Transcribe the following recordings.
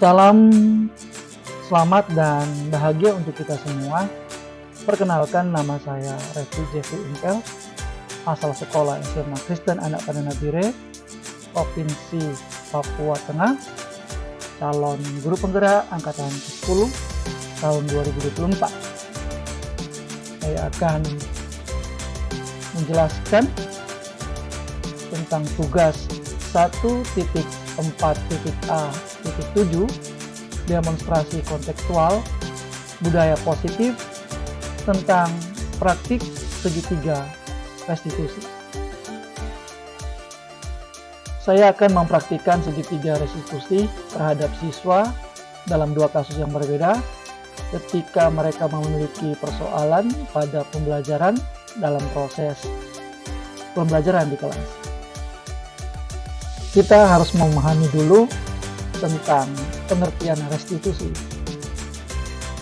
Salam selamat dan bahagia untuk kita semua. Perkenalkan, nama saya Refli Jeffrey Impel, asal sekolah SMA Kristen Anak Pandan Nabire, Provinsi Papua Tengah, calon guru penggerak angkatan 10 tahun 2024. Saya akan menjelaskan tentang tugas 1.4.a.7 demonstrasi kontekstual budaya positif tentang praktik segitiga restitusi. Saya akan mempraktikkan segitiga restitusi terhadap siswa dalam dua kasus yang berbeda ketika mereka memiliki persoalan pada pembelajaran dalam proses pembelajaran di kelas. Kita harus memahami dulu tentang pengertian restitusi.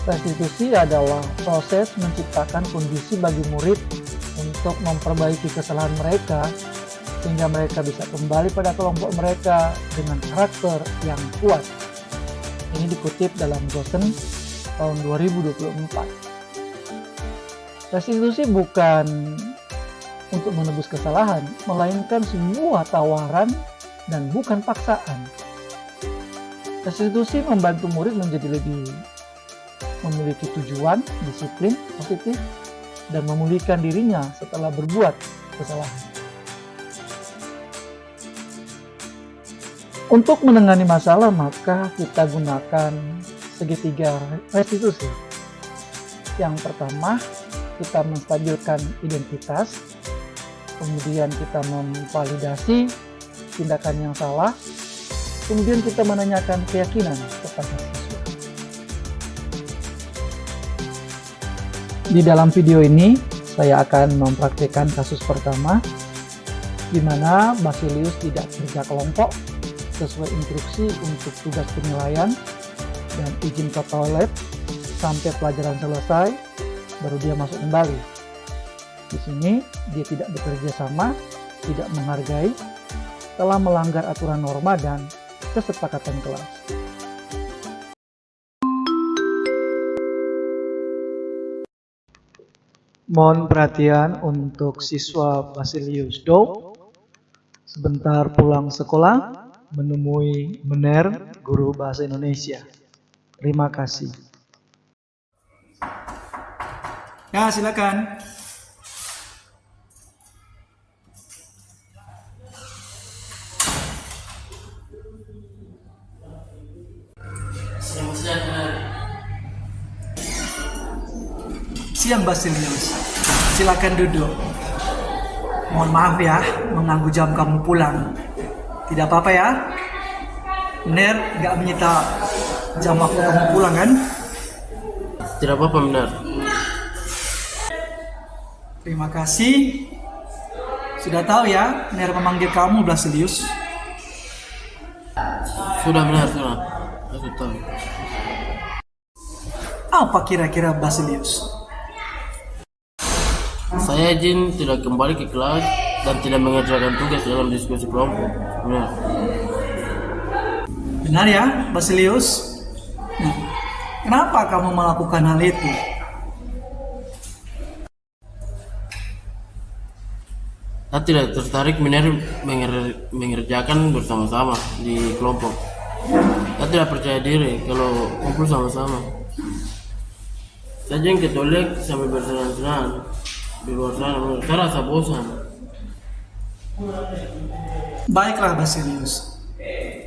Restitusi adalah proses menciptakan kondisi bagi murid untuk memperbaiki kesalahan mereka sehingga mereka bisa kembali pada kelompok mereka dengan karakter yang kuat. Ini dikutip dalam dosen tahun 2024. Restitusi bukan untuk menebus kesalahan, melainkan sebuah tawaran dan bukan paksaan. Restitusi membantu murid menjadi lebih memiliki tujuan, disiplin, positif, dan memulihkan dirinya setelah berbuat kesalahan. Untuk menangani masalah, maka kita gunakan segitiga restitusi. Yang pertama, kita menstabilkan identitas, kemudian kita memvalidasi tindakan yang salah, kemudian kita menanyakan keyakinan kepada siswa. Di dalam video ini, saya akan mempraktikkan kasus pertama, di mana Basilius tidak kerja kelompok sesuai instruksi untuk tugas penilaian dan izin ke toilet sampai pelajaran selesai, baru dia masuk kembali. Di sini dia tidak bekerja sama, tidak menghargai, telah melanggar aturan norma dan kesepakatan kelas. Mohon perhatian untuk siswa Basilius Do. Sebentar pulang sekolah, menemui Mener, guru bahasa Indonesia. Terima kasih. Ya, silakan. Siang Basilius, silakan duduk. Mohon maaf ya, mengganggu jam kamu pulang. Tidak apa-apa ya? Bener, nggak menyita jam waktu kamu pulang kan? Tidak apa-apa, benar. Terima kasih. Sudah tahu ya, Ner memanggil kamu Basilius. Sudah benar, sudah. Aku tahu. Apa kira-kira Basilius? Saya izin tidak kembali ke kelas dan tidak mengerjakan tugas dalam diskusi kelompok. Benar. Benar ya, Basilius? Kenapa kamu melakukan hal itu? Saya tidak tertarik mengerjakan bersama-sama di kelompok. Saya tidak percaya diri kalau kumpul sama-sama. Saya ingin ke toilet sambil bersenang-senang di luar sana. Saya rasa bosan. Baiklah Basilius.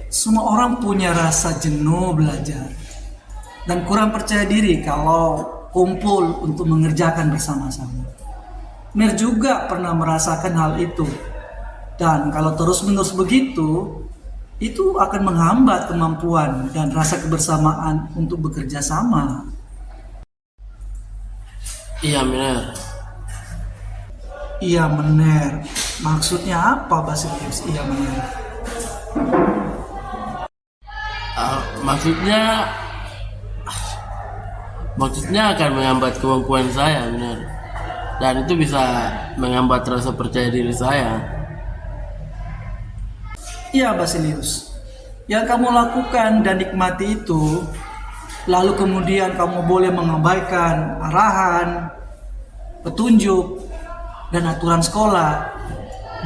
Semua orang punya rasa jenuh belajar dan kurang percaya diri kalau kumpul untuk mengerjakan bersama-sama. Mir juga pernah merasakan hal itu. Dan kalau terus-menerus begitu, itu akan menghambat kemampuan dan rasa kebersamaan untuk bekerja sama. Iya, benar. Iya benar. Maksudnya apa Basilius? Iya benar. Maksudnya akan menghambat kemampuan saya, benar. Dan itu bisa menghambat rasa percaya diri saya. Iya Basilius. yang kamu lakukan dan nikmati itu, lalu kemudian kamu boleh mengabaikan arahan, petunjuk, dan aturan sekolah,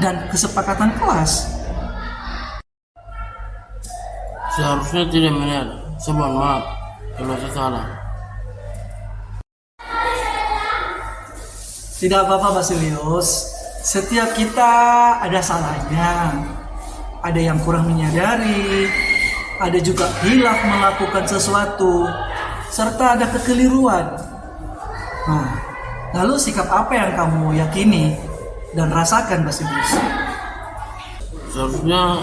dan kesepakatan kelas. Seharusnya tidak benar. Saya mohon maaf kalau saya salah. Tidak apa-apa Basilius, setiap kita ada salahnya. Ada yang kurang menyadari, ada juga hilaf melakukan sesuatu, serta ada kekeliruan. Nah, lalu sikap apa yang kamu yakini dan rasakan Basilius? Seharusnya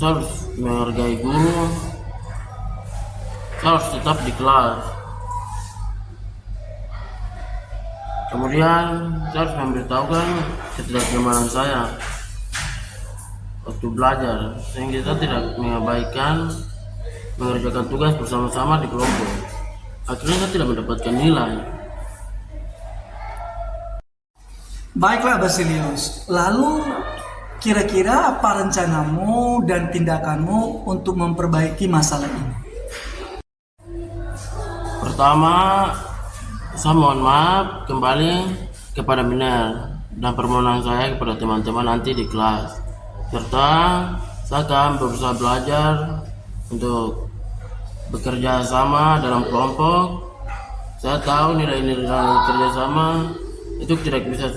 saya harus menghargai guru. Saya harus tetap di kelas. Kemudian saya harus memberitahukan ketidaknyamanan saya waktu belajar, sehingga saya tidak mengabaikan mengerjakan tugas bersama-sama di kelompok. Akhirnya saya tidak mendapatkan nilai. Baiklah Basilius, lalu kira-kira apa rencanamu dan tindakanmu untuk memperbaiki masalah ini? Pertama, saya mohon maaf kembali kepada Miner dan permohonan saya kepada teman-teman nanti di kelas. Serta saya akan berusaha belajar untuk bekerja sama dalam kelompok. Saya tahu nilai-nilai kerjasama itu tidak bisa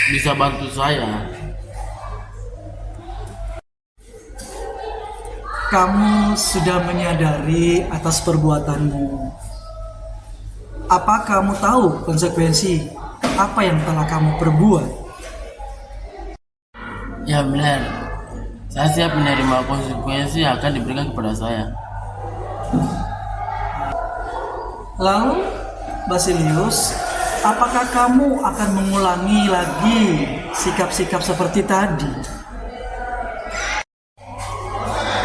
bisa bantu saya. Kamu sudah menyadari atas perbuatanmu. Apa kamu tahu konsekuensi apa yang telah kamu perbuat? Ya benar, saya siap menerima konsekuensi yang akan diberikan kepada saya. Lalu, Basilius, apakah kamu akan mengulangi lagi sikap-sikap seperti tadi?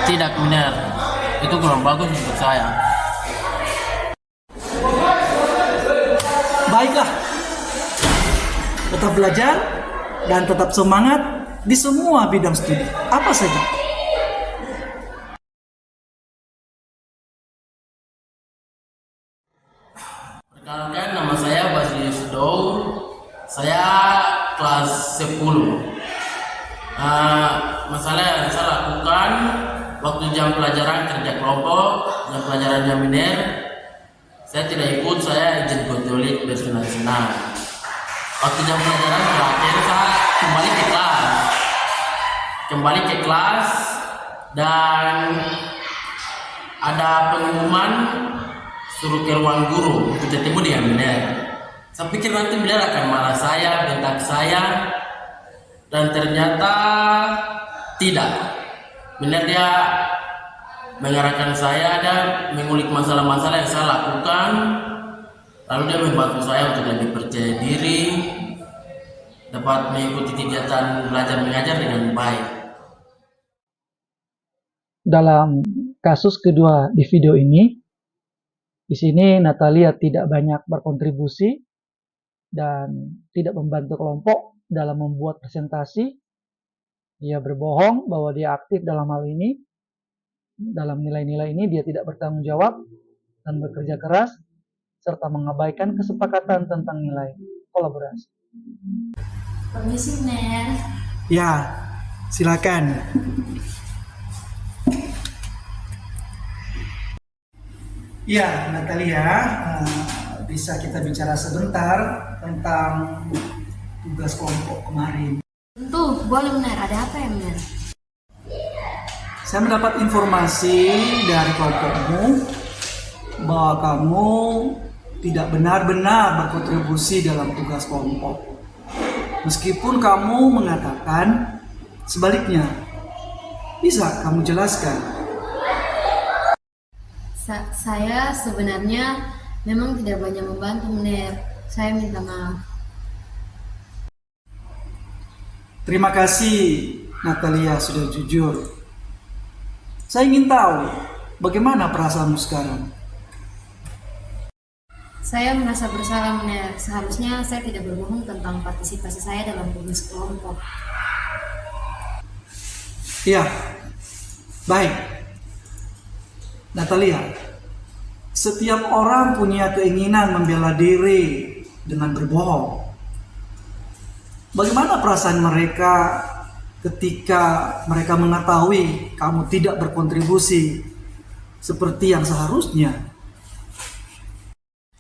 Tidak benar, itu kurang bagus untuk saya. Baiklah, tetap belajar dan tetap semangat di semua bidang studi, apa saja. Perkenalkan, nama saya Basilius Dow. Saya kelas 10. Masalah yang saya lakukan waktu jam pelajaran kerja kelompok, jam pelajaran Miner, saya tidak ikut, saya izin kontrolik bersenang-senang. Waktu jam pelajaran berakhir, saya kembali ke kelas dan ada pengumuman suruh ke ruang guru untuk ketemu dengan Miner. Saya pikir nanti Miner akan marah saya, bentak saya, dan ternyata tidak. Benar, dia mengarahkan saya dan mengulik masalah-masalah yang saya lakukan. Lalu dia membantu saya untuk lebih percaya diri, dapat mengikuti kegiatan belajar mengajar dengan baik. Dalam kasus kedua di video ini, di sini Natalia tidak banyak berkontribusi dan tidak membantu kelompok dalam membuat presentasi. Dia berbohong bahwa dia aktif dalam hal ini. Dalam nilai-nilai ini dia tidak bertanggung jawab dan bekerja keras, serta mengabaikan kesepakatan tentang nilai kolaborasi. Permisi, Ner. Ya, silakan. Ya, Natalia, bisa kita bicara sebentar tentang tugas kelompok kemarin. Tentu, boleh Ner. Ada apa ya, Ner? Saya mendapat informasi dari kelompokmu bahwa kamu tidak benar-benar berkontribusi dalam tugas kelompok. Meskipun kamu mengatakan sebaliknya. Bisa kamu jelaskan? Saya sebenarnya memang tidak banyak membantu, Ner. Saya minta maaf. Terima kasih Natalia sudah jujur. Saya ingin tahu bagaimana perasaanmu sekarang. Saya merasa bersalah, Ner. Seharusnya saya tidak berbohong tentang partisipasi saya dalam tugas kelompok. Iya, baik. Natalia, setiap orang punya keinginan membela diri dengan berbohong. Bagaimana perasaan mereka ketika mereka mengetahui kamu tidak berkontribusi seperti yang seharusnya?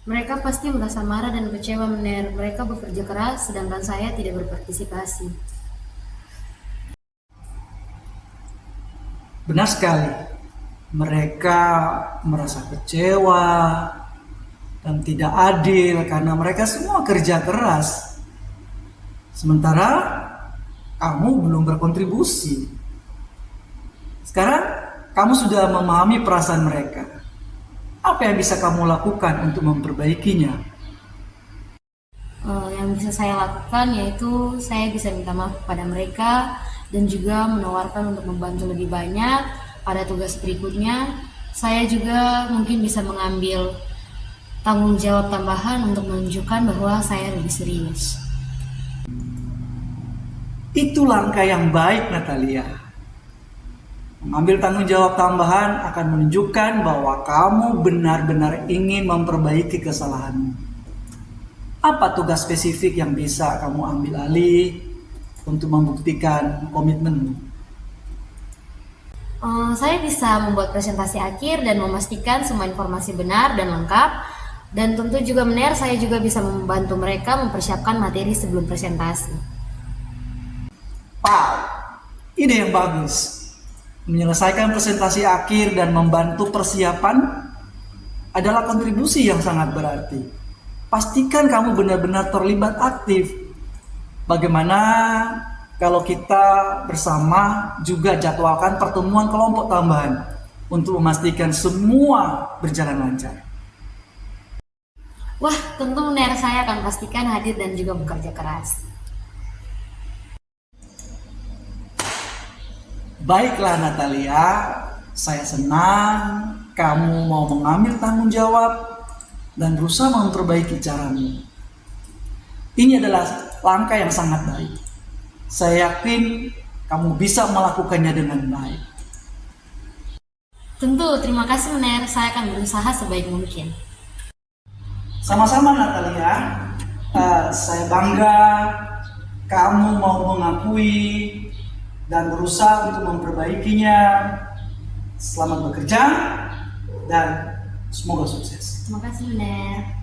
Mereka pasti merasa marah dan kecewa, Mener. Mereka bekerja keras, sedangkan saya tidak berpartisipasi. Benar sekali, mereka merasa kecewa dan tidak adil karena mereka semua kerja keras. Sementara kamu belum berkontribusi. Sekarang kamu sudah memahami perasaan mereka. Apa yang bisa kamu lakukan untuk memperbaikinya? Yang bisa saya lakukan yaitu saya bisa minta maaf kepada mereka dan juga menawarkan untuk membantu lebih banyak pada tugas berikutnya. Saya juga mungkin bisa mengambil tanggung jawab tambahan untuk menunjukkan bahwa saya lebih serius. Itu langkah yang baik, Natalia. Mengambil tanggung jawab tambahan akan menunjukkan bahwa kamu benar-benar ingin memperbaiki kesalahanmu. Apa tugas spesifik yang bisa kamu ambil alih untuk membuktikan komitmenmu? Saya bisa membuat presentasi akhir dan memastikan semua informasi benar dan lengkap. Dan tentu juga Mener, saya juga bisa membantu mereka mempersiapkan materi sebelum presentasi. Wow, ide yang bagus. Menyelesaikan presentasi akhir dan membantu persiapan adalah kontribusi yang sangat berarti. Pastikan kamu benar-benar terlibat aktif. Bagaimana kalau kita bersama juga jadwalkan pertemuan kelompok tambahan untuk memastikan semua berjalan lancar? Wah, tentu Mener, saya akan pastikan hadir dan juga bekerja keras. Baiklah Natalia, saya senang kamu mau mengambil tanggung jawab dan berusaha memperbaiki caramu. Ini adalah langkah yang sangat baik. Saya yakin kamu bisa melakukannya dengan baik. Tentu, terima kasih Mener, saya akan berusaha sebaik mungkin. Sama-sama Natalia, saya bangga kamu mau mengakui dan berusaha untuk memperbaikinya. Selamat bekerja dan semoga sukses. Terima kasih Mener.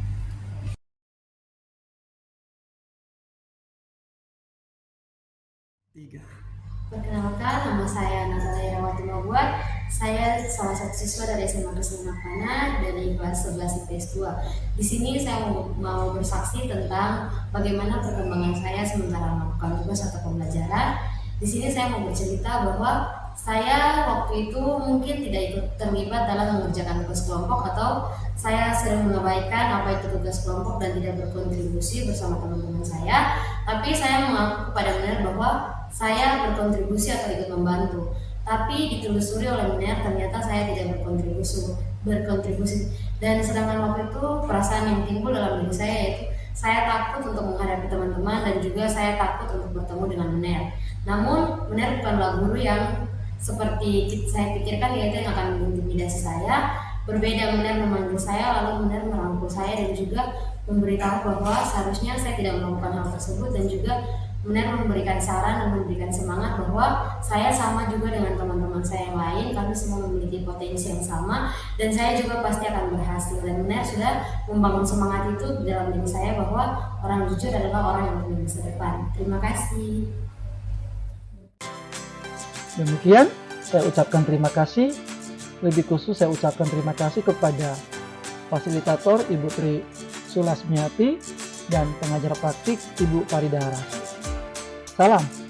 Perkenalkan, nama saya Natalia Rawati Mabuat. Saya salah satu siswa dari SMA Kesenian Makana dari kelas 11 IPS 2. Di sini saya mau bersaksi tentang bagaimana perkembangan saya sementara melakukan tugas atau pembelajaran. Di sini saya mau bercerita bahwa saya waktu itu mungkin tidak ikut terlibat dalam mengerjakan tugas kelompok atau saya sering mengabaikan apa itu tugas kelompok dan tidak berkontribusi bersama teman-teman saya. Tapi saya mengaku kepada Mener bahwa saya berkontribusi atau ikut membantu. Tapi ditelusuri oleh Mener ternyata saya tidak berkontribusi. Dan sedangkan waktu itu perasaan yang timbul dalam diri saya yaitu saya takut untuk menghadapi teman-teman dan juga saya takut untuk bertemu dengan Mener. Namun Mener bukanlah guru yang seperti saya pikirkan yaitu yang akan mengintimidasi saya. Berbeda, Mener memanggil saya lalu Mener merangkul saya dan juga memberitahu bahwa seharusnya saya tidak melakukan hal tersebut dan juga Mener memberikan saran dan memberikan semangat bahwa saya sama juga dengan teman-teman saya yang lain, kami semua memiliki potensi yang sama dan saya juga pasti akan berhasil. Dan Mener sudah membangun semangat itu di dalam diri saya bahwa orang jujur adalah orang yang punya masa depan. Terima kasih. Demikian saya ucapkan terima kasih. Lebih khusus saya ucapkan terima kasih kepada fasilitator Ibu Tri Sulasmiati dan pengajar praktik Ibu Faridara. Salam.